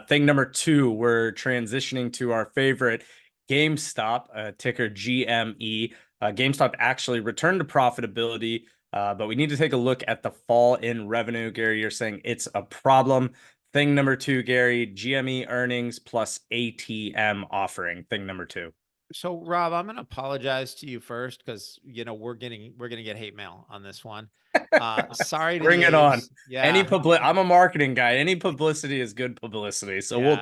Thing number two, we're transitioning to our favorite GameStop, ticker GME. GameStop actually returned to profitability, but we need to take a look at the fall in revenue. Gary, you're saying it's a problem. Thing number two, Gary, GME earnings plus ATM offering. Thing number two. So Rob, I'm going to apologize to you first because we're gonna get hate mail on this one. Sorry to Bring the it on. apes. Yeah, I'm a marketing guy. Any publicity is good publicity. So yeah,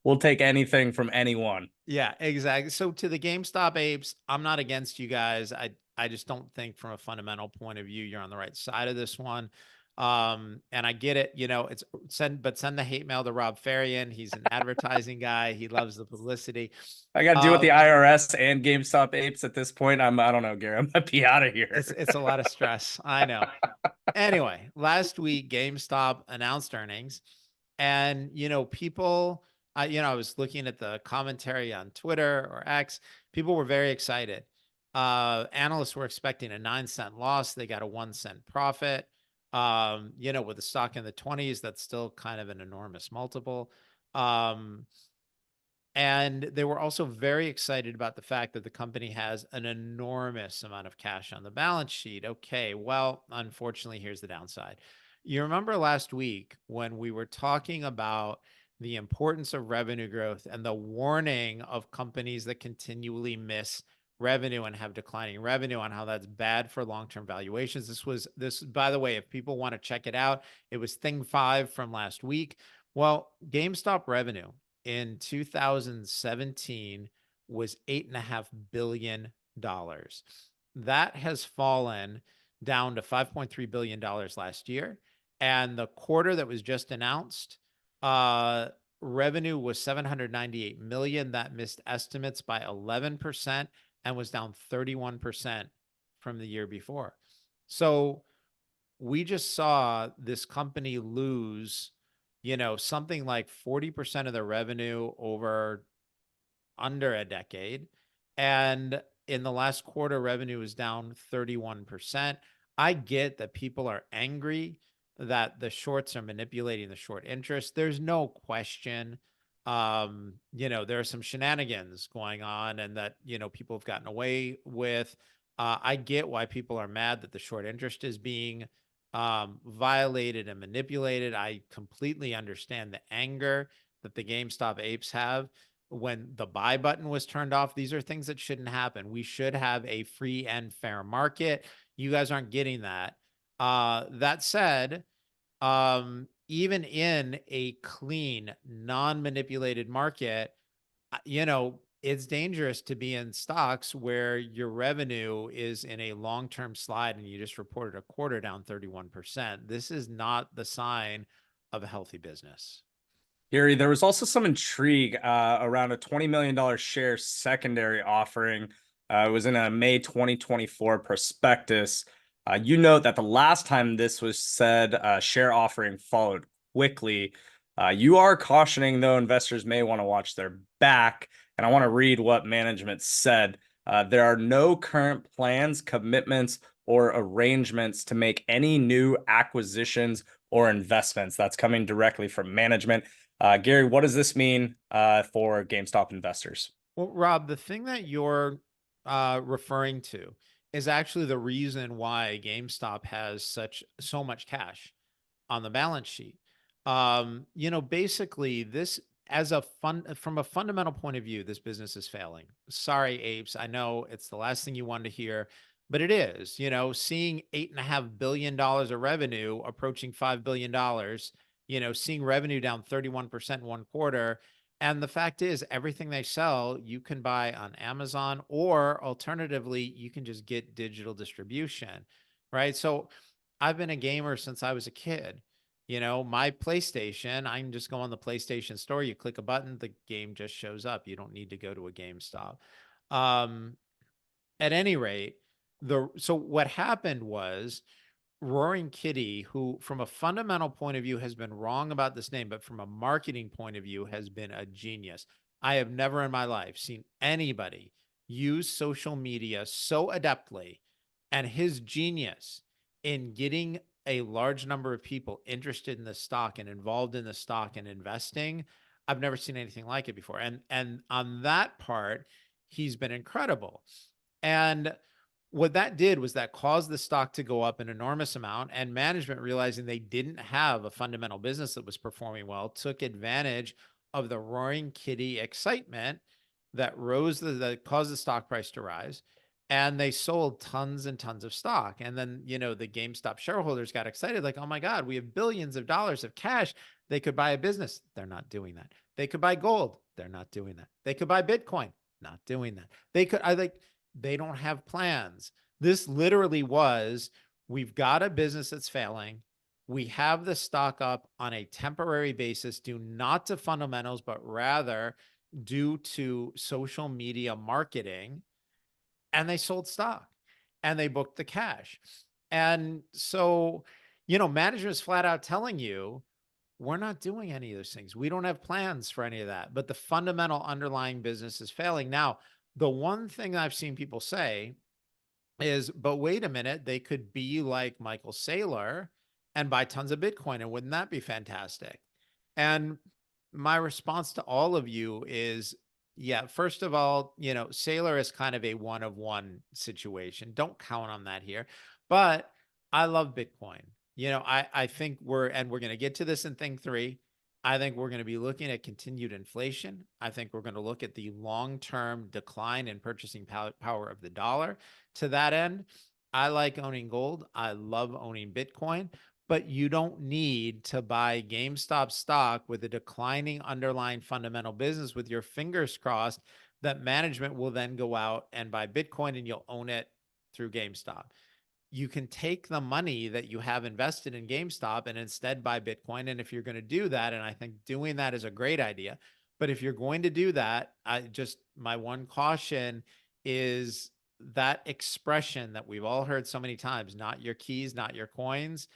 we'll take anything from anyone. yeah, exactly. So to the GameStop apes, I'm not against you guys. I just don't think from a fundamental point of view you're on the right side of this one. And I get it, it's send the hate mail to Rob Fahrion. He's an advertising guy. He loves the publicity. I got to deal with the Um, IRS and GameStop apes at this point. I don't know, Gary. I might be out of it's here. it's a lot of stress. I know. Anyway, last week GameStop announced earnings, and people, I was looking at the commentary on Twitter or X. People were very excited. Analysts were expecting a 9-cent loss. They got a 1-cent profit. With the stock in the 20s, that's still kind of an enormous multiple. And they were also very excited about the fact that the company has an enormous amount of cash on the balance sheet. Okay, well, unfortunately, here's the downside. You remember last week when we were talking about the importance of revenue growth and the warning of companies that continually miss revenue and have declining revenue on how that's bad for long-term valuations. This, by the way, if people want to check it out, it was thing 5 from last week. Well, GameStop revenue in 2017 was $8.5 billion. That has fallen down to $5.3 billion last year. And the quarter that was just announced, revenue was 798 million. That missed estimates by 11% and was down 31% from the year before. So we just saw this company lose something like 40% of their revenue over under a decade. And in the last quarter, revenue is down 31%. I get that people are angry that the shorts are manipulating the short interest. There's no question. There are some shenanigans going on and that, people have gotten away with. I get why people are mad that the short interest is being violated and manipulated. I completely understand the anger that the GameStop apes have when the buy button was turned off. These are things that shouldn't happen. We should have a free and fair market. You guys aren't getting that. That said, even in a clean, non-manipulated market, it's dangerous to be in stocks where your revenue is in a long-term slide and you just reported a quarter down 31%. This is not the sign of a healthy business. Gary, there was also some intrigue around a $20 million share secondary offering. It was in a May 2024 prospectus. You note that the last time this was said, share offering followed quickly. You are cautioning, though, investors may want to watch their back. And I want to read what management said. There are no current plans, commitments, or arrangements to make any new acquisitions or investments. That's coming directly from management. Gary, what does this mean for GameStop investors? Well, Rob, the thing that you're referring to is actually the reason why GameStop has so much cash on the balance sheet. Basically this from a fundamental point of view, this business is failing. Sorry, apes. I know it's the last thing you wanted to hear, but it is, seeing $8.5 billion of revenue approaching $5 billion, seeing revenue down 31% in one quarter. And the fact is, everything they sell, you can buy on Amazon, or alternatively, you can just get digital distribution, right? So I've been a gamer since I was a kid. My PlayStation, I can just go on the PlayStation store. You click a button, the game just shows up. You don't need to go to a GameStop. At any rate, so what happened was Roaring Kitty, who from a fundamental point of view has been wrong about this name, but from a marketing point of view has been a genius. I have never in my life seen anybody use social media so adeptly, and his genius in getting a large number of people interested in the stock and involved in the stock and investing. I've never seen anything like it before. And on that part, he's been incredible. And what that did was that caused the stock to go up an enormous amount, and management, realizing they didn't have a fundamental business that was performing well, took advantage of the roaring kitty excitement that that caused the stock price to rise. And they sold tons and tons of stock. And then, the GameStop shareholders got excited, like, oh my God, we have billions of dollars of cash. They could buy a business. They're not doing that. They could buy gold. They're not doing that. They could buy Bitcoin. Not doing that. They don't have plans. This literally was, we've got a business that's failing. We have the stock up on a temporary basis, due not to fundamentals, but rather due to social media marketing. And they sold stock and they booked the cash. And so, management's flat out telling you, we're not doing any of those things. We don't have plans for any of that, but the fundamental underlying business is failing. Now, the one thing I've seen people say is, but wait a minute, they could be like Michael Saylor and buy tons of Bitcoin. And wouldn't that be fantastic? And my response to all of you is, yeah, first of all, Saylor is kind of a one of one situation. Don't count on that here. But I love Bitcoin. I think we're going to get to this in thing 3. I think we're going to be looking at continued inflation. I think we're going to look at the long-term decline in purchasing power of the dollar. To that end, I like owning gold. I love owning Bitcoin, but you don't need to buy GameStop stock with a declining underlying fundamental business with your fingers crossed that management will then go out and buy Bitcoin and you'll own it through GameStop. You can take the money that you have invested in GameStop and instead buy Bitcoin. And if you're going to do that, and I think doing that is a great idea, but if you're going to do that, my one caution is that expression that we've all heard so many times, not your keys, not your coins.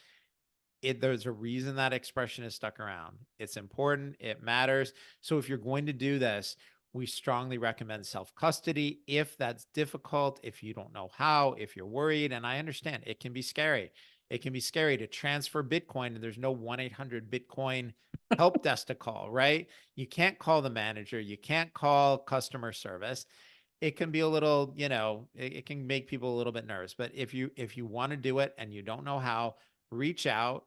There's a reason that expression is stuck around. It's important. It matters. So if you're going to do this, we strongly recommend self-custody. If that's difficult, if you don't know how, if you're worried, and I understand it can be scary. It can be scary to transfer Bitcoin and there's no 1-800-Bitcoin help desk to call, right? You can't call the manager. You can't call customer service. It can be a little, it can make people a little bit nervous. But if you want to do it and you don't know how, reach out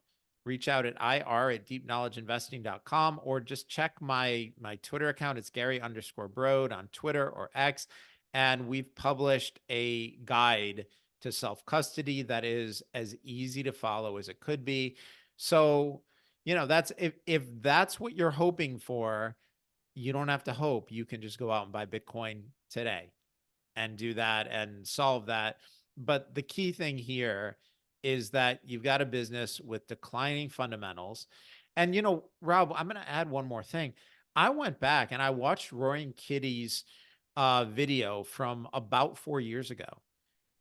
at ir@deepknowledgeinvesting.com, or just check my Twitter account. It's Gary_Brode on Twitter or X. And we've published a guide to self-custody that is as easy to follow as it could be. So, that's, if that's what you're hoping for, you don't have to hope. You can just go out and buy Bitcoin today and do that and solve that. But the key thing here is that you've got a business with declining fundamentals. And, Rob, I'm going to add one more thing. I went back and I watched Roaring Kitty's video from about 4 years ago.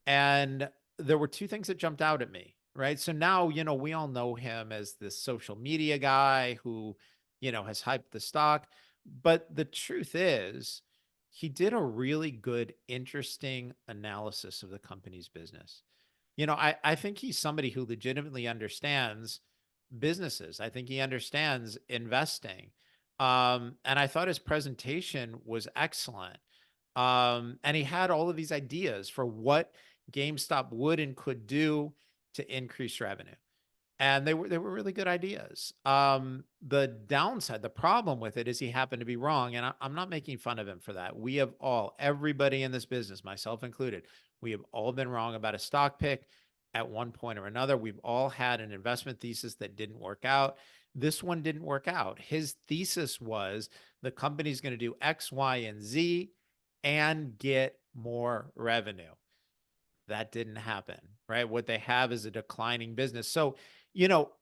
And there were 2 things that jumped out at me, right? So now, we all know him as this social media guy who, has hyped the stock. But the truth is, he did a really good, interesting analysis of the company's business. I think he's somebody who legitimately understands businesses. I think he understands investing. And I thought his presentation was excellent. And he had all of these ideas for what GameStop would and could do to increase revenue. And they were really good ideas. The downside, the problem with it is he happened to be wrong. And I'm not making fun of him for that. We have everybody in this business, myself included, we have all been wrong about a stock pick at one point or another. We've all had an investment thesis that didn't work out. This one didn't work out. His thesis was the company's going to do X, Y, and Z and get more revenue. That didn't happen, right? What they have is a declining business. So,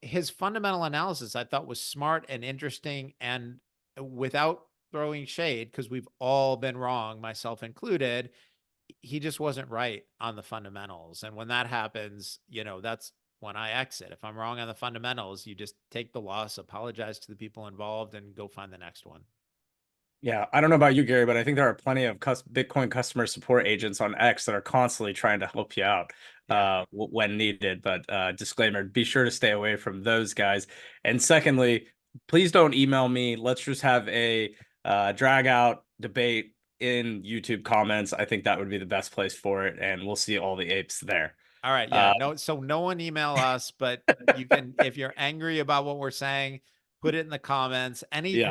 his fundamental analysis I thought was smart and interesting, and without throwing shade, because we've all been wrong, myself included, he just wasn't right on the fundamentals. And when that happens, that's when I exit. If I'm wrong on the fundamentals, you just take the loss, apologize to the people involved, and go find the next one. Yeah, I don't know about you, Gary, but I think there are plenty of Bitcoin customer support agents on X that are constantly trying to help you out Yeah. when needed. But disclaimer, be sure to stay away from those guys. And secondly, please don't email me. Let's just have a drag out debate in YouTube comments. I think that would be the best place for it, and we'll see all the apes there. All right. Yeah. Uh, No, so no one email us, but you can, if you're angry about what we're saying, put it in the comments. yeah,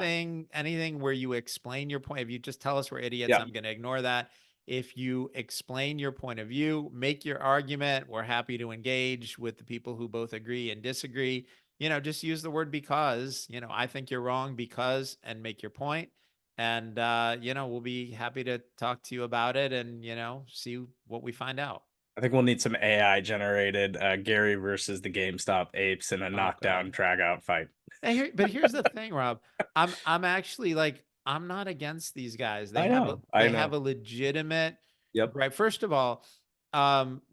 Anything where you explain your point. If you just tell us we're idiots, yeah. I'm going to ignore that. If you explain your point of view, make your argument, we're happy to engage with the people who both agree and disagree. Just use the word because, I think you're wrong because, and make your point. And, we'll be happy to talk to you about it and, see what we find out. I think we'll need some AI generated Gary versus the GameStop apes in a Oh knockdown God. drag out fight. But here's the thing, Rob. I'm actually like I'm not against these guys. I know, I They have know. a legitimate Yep, right. First of all,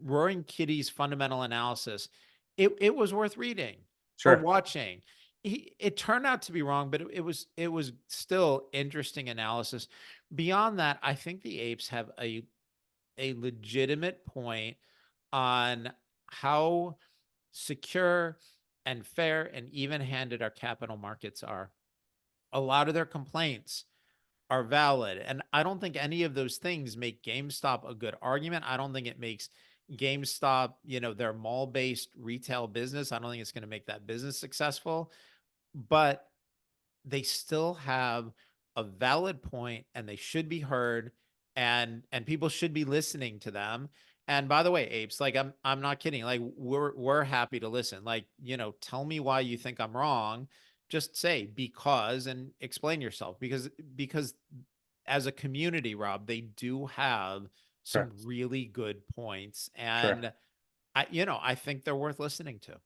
Roaring Kitty's fundamental analysis, it was worth reading or sure. watching. It turned out to be wrong, but it was still interesting analysis. Beyond that, I think the apes have a legitimate point on how secure and fair and even-handed our capital markets are. A lot of their complaints are valid. And I don't think any of those things make GameStop a good argument. I don't think it makes GameStop, their mall-based retail business. I don't think it's going to make that business successful. But they still have a valid point and they should be heard and people should be listening to them. And by the way, apes, like I'm not kidding. Like we're happy to listen. Like, tell me why you think I'm wrong. Just say because and explain yourself because as a community, Rob, they do have some Sure. really good points Sure. and I think they're worth listening to.